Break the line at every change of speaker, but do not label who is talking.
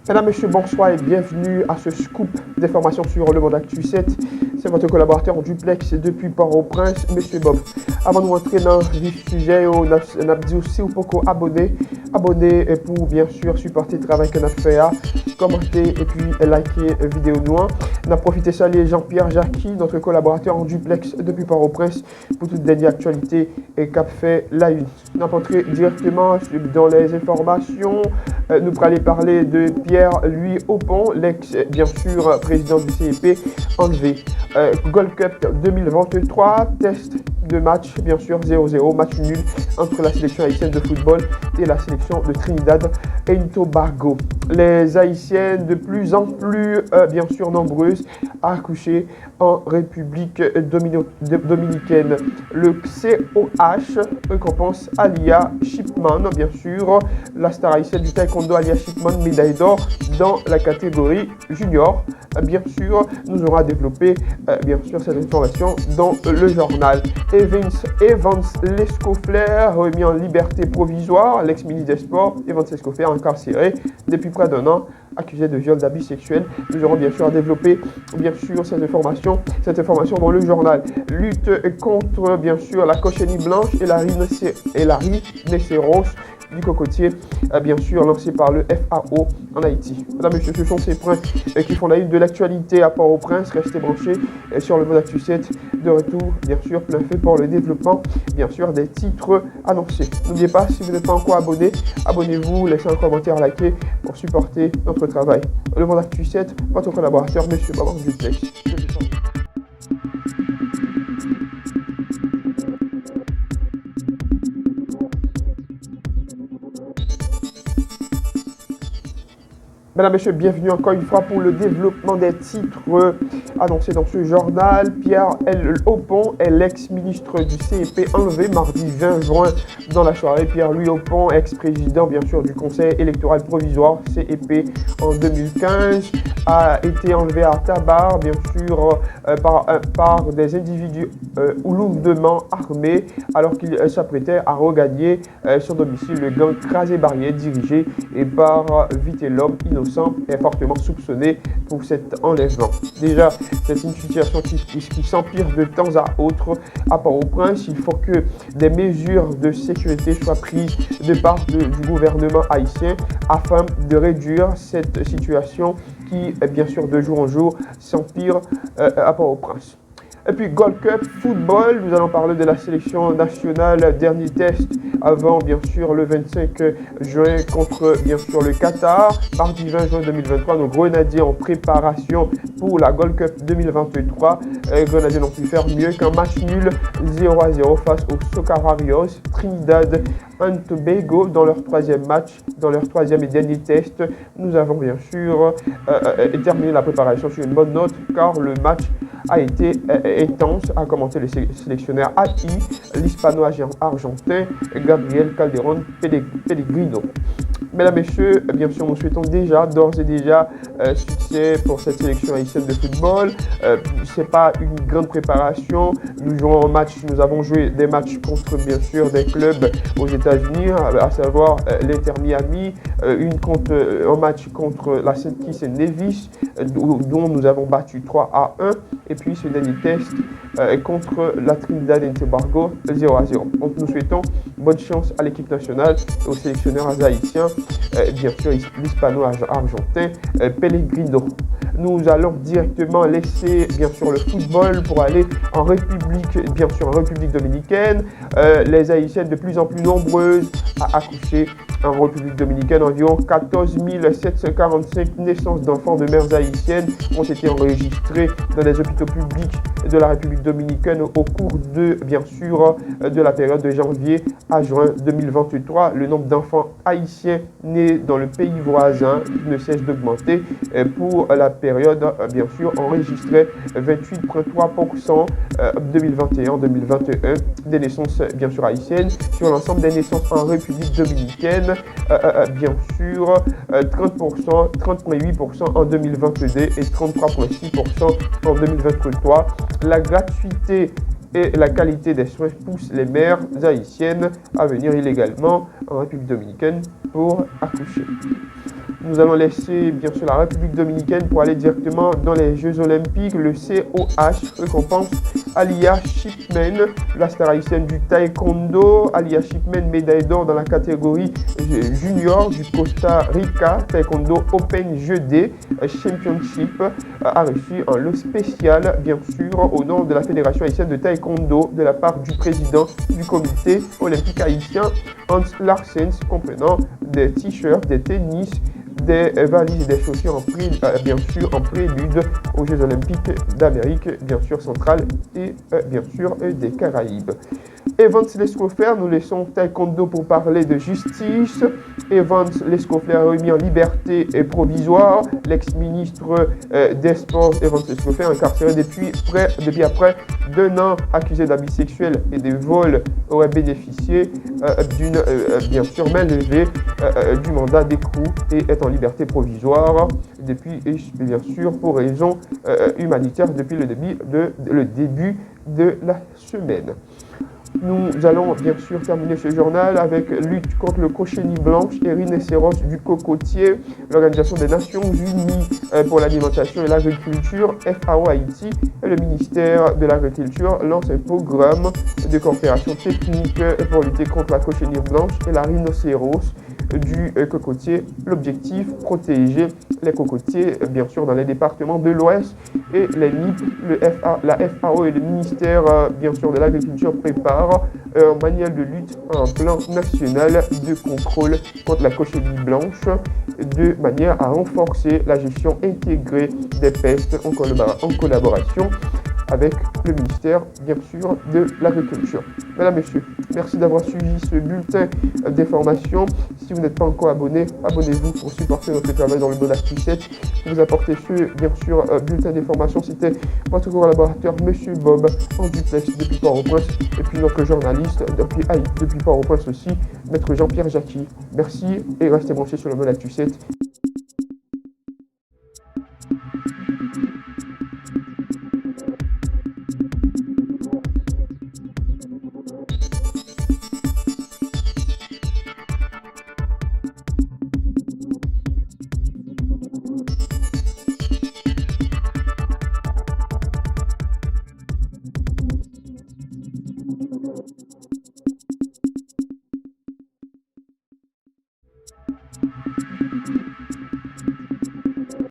Mesdames, Messieurs, bonsoir et bienvenue à ce scoop d'informations sur le Monde Actu 7. C'est votre collaborateur en duplex depuis Port-au-Prince, Monsieur Bob. Avant de rentrer dans le vif sujet, on a dit aussi pour abonner pour bien sûr supporter le travail qu'on a fait, commenter et puis liker la vidéo nous. On a profité de saluer Jean-Pierre Jacqui, notre collaborateur en duplex depuis Port-au-Prince pour toute dernière actualité et cap fait la une. On a entré directement dans les informations. Nous allons parler de Pierre-Louis Aupon, l'ex, bien sûr, président du CEP, enlevé. Gold Cup 2023, test de match, bien sûr, 0-0, match nul entre la sélection haïtienne de football et la sélection de Trinidad et Tobago. Les Haïtiennes de plus en plus, bien sûr, nombreuses à accoucher en République dominicaine. Le COH récompense Alia Shipman, bien sûr, la star haïtienne du taekwondo Alia Shipman, médaille d'or dans la catégorie junior. Bien sûr, nous aurons développé bien sûr cette information dans le journal. Evans Lescoflair remis en liberté provisoire. L'ex-ministre des Sports, Evans Lescoflair, incarcéré depuis près d'1 an, accusé de viol, d'abus sexuels. Nous aurons bien sûr développé bien sûr cette information dans le journal. Lutte contre bien sûr la cochenille blanche et la rhinocéros du cocotier, bien sûr lancé par le FAO en Haïti. Mesdames et messieurs, ce sont ces points qui font la une de l'actualité à Port-au-Prince. Restez branchés sur le Monde Actu 7. De retour, bien sûr, plein fait pour le développement, bien sûr, des titres annoncés. N'oubliez pas, si vous n'êtes pas encore abonné, abonnez-vous, laissez un commentaire, likez pour supporter notre travail. Le Monde Actu 7, votre collaborateur, Monsieur Baban Duplex. Mesdames et messieurs, bienvenue encore une fois pour le développement des titres annoncés dans ce journal. Pierre-Louis Aupon est l'ex-ministre du CEP enlevé mardi 20 juin dans la soirée. Pierre-Louis Aupon, ex-président bien sûr du Conseil électoral provisoire CEP en 2015, a été enlevé à Tabar bien sûr par des individus lourdement armés alors qu'il s'apprêtait à regagner son domicile. Le gang Crasé Barrière dirigé par Vitellum innocent est fortement soupçonné pour cet enlèvement. Déjà, c'est une situation qui s'empire de temps à autre à Port-au-Prince. Il faut que des mesures de sécurité soient prises de part du gouvernement haïtien afin de réduire cette situation qui, bien sûr, de jour en jour s'empire à Port-au-Prince. Et puis Gold Cup football, nous allons parler de la sélection nationale, dernier test avant bien sûr le 25 juin contre bien sûr le Qatar. Mardi 20 juin 2023, nos Grenadiers en préparation pour la Gold Cup 2023. Grenadiers n'ont pu faire mieux qu'un match nul 0-0 face aux Socararios. Trinidad et Tobago dans leur troisième match, dans leur troisième et dernier test. Nous avons bien sûr terminé la préparation sur une bonne note car le match a été intense, a commenté le sélectionneur AI, l'hispano-argentin Gabriel Calderón Pellegrino. Mesdames et messieurs, bien sûr, nous souhaitons d'ores et déjà succès pour cette sélection haïtienne de football. Ce n'est pas une grande préparation. Nous avons joué des matchs contre, bien sûr, des clubs aux États-Unis, à savoir l'Inter Miami, un match contre la St. Kitts and Nevis, dont nous avons battu 3-1, et puis ce dernier test contre la Trinidad et Tobago 0-0. Donc nous souhaitons bonne chance à l'équipe nationale et aux sélectionneurs haïtiens, bien sûr l'hispano-argentin Pellegrino. Nous allons directement laisser bien sûr le football pour aller en République dominicaine. Les Haïtiennes de plus en plus nombreuses à accoucher en République dominicaine. Environ 14 745 naissances d'enfants de mères haïtiennes ont été enregistrées dans les hôpitaux publics de la République dominicaine au cours de la période de janvier à juin 2023. Le nombre d'enfants haïtiens nés dans le pays voisin ne cesse d'augmenter. Pour la période, bien sûr, enregistrait 28,3% 2021 des naissances, bien sûr, haïtiennes sur l'ensemble des naissances en République dominicaine. Bien sûr, 30,8% en 2022 et 33,6% en 2023. La gratuité et la qualité des soins poussent les mères haïtiennes à venir illégalement en République dominicaine pour accoucher. Nous allons laisser bien sûr la République dominicaine pour aller directement dans les Jeux olympiques. Le COH récompense Alia Shipman, la star haïtienne du taekwondo. Alia Shipman, médaille d'or dans la catégorie junior du Costa Rica Taekwondo Open Jeudi Championship, a reçu un lot spécial bien sûr au nom de la Fédération haïtienne de taekwondo de la part du président du comité olympique haïtien Hans Larsens, comprenant des t-shirts, des tennis, des valises et des chaussures bien sûr en prélude aux Jeux olympiques d'Amérique bien sûr centrale et bien sûr des Caraïbes. Evans Lescoffler, nous laissons taekwondo pour parler de justice. Evans Lescoffler remis en liberté provisoire. L'ex-ministre des Sports, Evans Lescoffler, incarcéré depuis après d'1 an, accusé d'abus sexuels et de vol, aurait bénéficié d'une bien sûr main levée du mandat d'écrou et est en liberté provisoire depuis, bien sûr, pour raison humanitaire depuis le début de la semaine. Nous allons bien sûr terminer ce journal avec lutte contre le cochenille blanche et rhinocéros du cocotier. L'Organisation des Nations Unies pour l'alimentation et l'agriculture, FAO Haïti, et le ministère de l'Agriculture lancent un programme de coopération technique pour lutter contre la cochenille blanche et la rhinocéros du cocotier. L'objectif, protéger les cocotiers, bien sûr, dans les départements de l'Ouest et les NIP. La FAO et le ministère, bien sûr, de l'Agriculture préparent un manuel de lutte, un plan national de contrôle contre la cochenille blanche de manière à renforcer la gestion intégrée des pestes en collaboration avec le ministère, bien sûr, de l'Agriculture. Mesdames, Messieurs, merci d'avoir suivi ce bulletin d'information. Si vous n'êtes pas encore abonné, abonnez-vous pour supporter notre travail dans le mode Actu 7. Vous apportez bien sûr, bulletin d'information. C'était votre collaborateur, Monsieur Bob, en duplex depuis Port-au-Prince, et puis notre journaliste depuis Port-au-Prince aussi, Maître Jean-Pierre Jacqui. Merci et restez branchés sur le mode Actu 7.